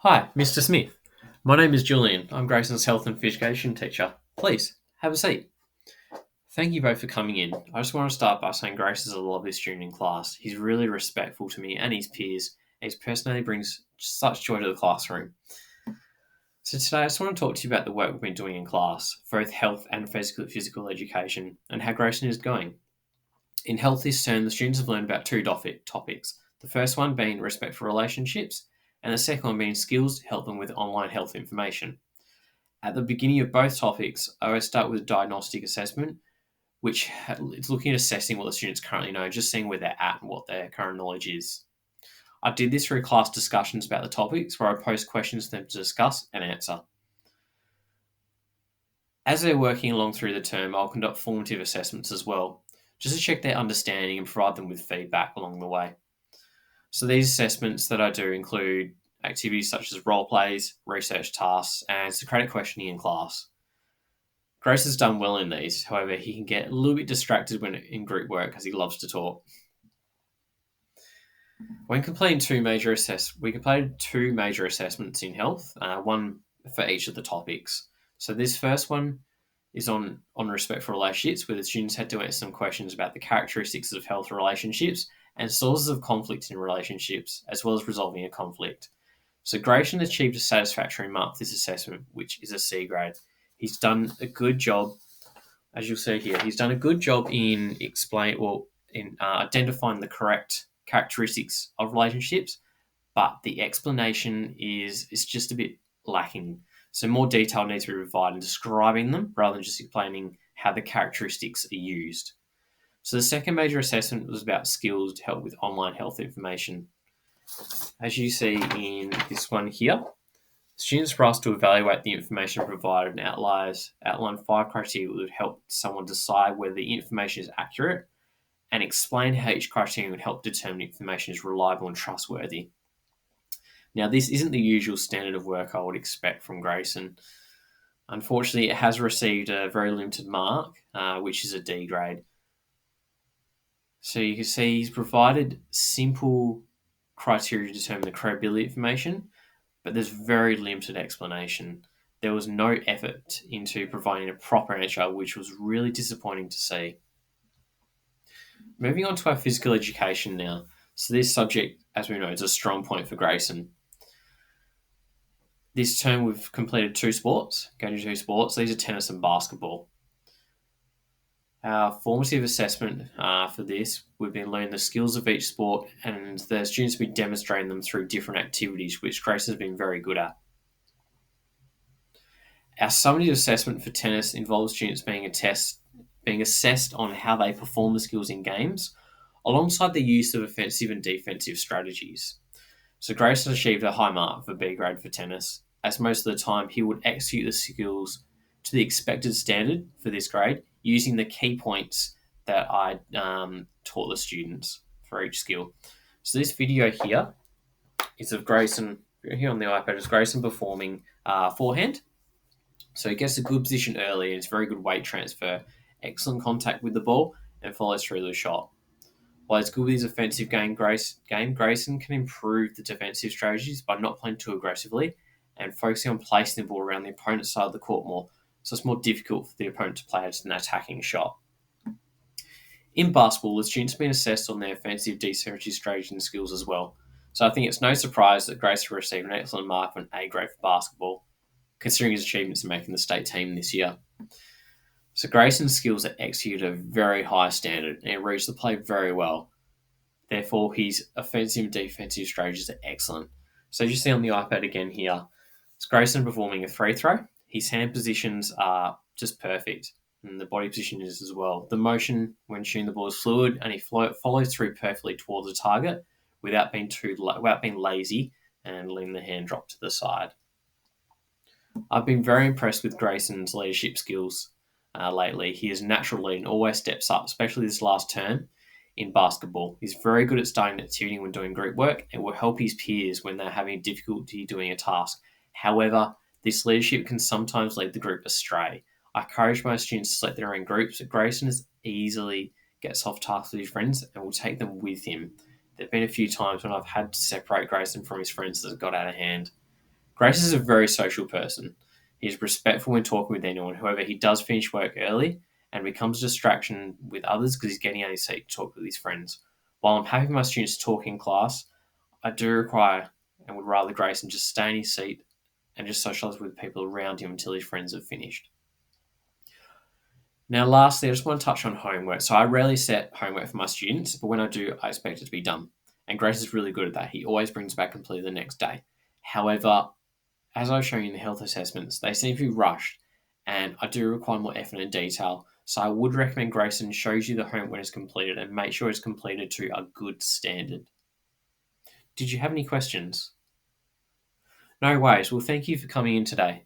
Hi, Mr. Smith. My name is Julian. I'm Grayson's health and physical education teacher. Please, have a seat. Thank you both for coming in. I just want to start by saying Grace is a lovely student in class. He's really respectful to me and his peers, and his personality brings such joy to the classroom. So today I just want to talk to you about the work we've been doing in class, both health and physical education, and how Grayson is going. In health this term, the students have learned about two topics. The first one being respect for relationships, and the second one being skills to help them with online health information. At the beginning of both topics, I always start with diagnostic assessment, which is looking at assessing what the students currently know, just seeing where they're at and what their current knowledge is. I did this through class discussions about the topics where I post questions for them to discuss and answer. As they're working along through the term, I'll conduct formative assessments as well, just to check their understanding and provide them with feedback along the way. So these assessments that I do include activities such as role plays, research tasks, and Socratic questioning in class. Grace has done well in these, however, he can get a little bit distracted when in group work because he loves to talk. When completing we completed two major assessments in health, one for each of the topics. So this first one is on respect for relationships, where the students had to answer some questions about the characteristics of health relationships and sources of conflict in relationships, as well as resolving a conflict. So Grayson achieved a satisfactory mark for this assessment, which is a C grade. He's done a good job, as you'll see here. He's done a good job in identifying the correct characteristics of relationships, but the explanation is just a bit lacking. So more detail needs to be provided in describing them rather than just explaining how the characteristics are used. So the second major assessment was about skills to help with online health information. As you see in this one here, students were asked to evaluate the information provided and outline 5 criteria that would help someone decide whether the information is accurate and explain how each criteria would help determine if information is reliable and trustworthy. Now, this isn't the usual standard of work I would expect from Grayson. Unfortunately, it has received a very limited mark, which is a D grade. So you can see he's provided simple criteria to determine the credibility information, but there's very limited explanation. There was no effort into providing a proper answer, which was really disappointing to see. Moving on to our physical education now. So this subject, as we know, is a strong point for Grayson. This term we've completed 2 sports, going to 2 sports. These are tennis and basketball. Our formative assessment for this, we've been learning the skills of each sport and the students have been demonstrating them through different activities, which Grace has been very good at. Our summative assessment for tennis involves students being assessed on how they perform the skills in games, alongside the use of offensive and defensive strategies. So Grace has achieved a high mark for B grade for tennis, as most of the time he would execute the skills to the expected standard for this grade, using the key points that I taught the students for each skill. So this video here is of Grayson, here on the iPad, is Grayson performing forehand. So he gets a good position early and it's very good weight transfer, excellent contact with the ball, and follows through the shot. While it's good with his offensive game, Grayson can improve the defensive strategies by not playing too aggressively and focusing on placing the ball around the opponent's side of the court more, so it's more difficult for the opponent to play an attacking shot. In basketball, the students have been assessed on their offensive defensive strategies and skills as well. So I think it's no surprise that Grayson received an excellent mark of an A grade for basketball, considering his achievements in making the state team this year. So Grayson's skills are executed at a very high standard and he reads the play very well. Therefore, his offensive and defensive strategies are excellent. So as you see on the iPad again here, it's Grayson performing a free throw. His hand positions are just perfect, and the body position is as well. The motion when shooting the ball is fluid, and he follows through perfectly towards the target without being lazy and letting the hand drop to the side. I've been very impressed with Grayson's leadership skills lately. He is a natural lead and always steps up, especially this last term in basketball. He's very good at starting an activity when doing group work and will help his peers when they're having difficulty doing a task. However, this leadership can sometimes lead the group astray. I encourage my students to select their own groups, but Grayson easily gets off task with his friends and will take them with him. There have been a few times when I've had to separate Grayson from his friends as it got out of hand. Grace is a very social person. He's respectful when talking with anyone. However, he does finish work early and becomes a distraction with others because he's getting out of his seat to talk with his friends. While I'm happy for my students to talk in class, I do require and would rather Grayson just stay in his seat and just socialise with people around him until his friends have finished. Now, lastly, I just want to touch on homework. So, I rarely set homework for my students, but when I do, I expect it to be done. And Grace is really good at that. He always brings back completely the next day. However, as I was showing you in the health assessments, they seem to be rushed, and I do require more effort and detail. So, I would recommend Grayson shows you the homework when it's completed and make sure it's completed to a good standard. Did you have any questions? No worries. Well, thank you for coming in today.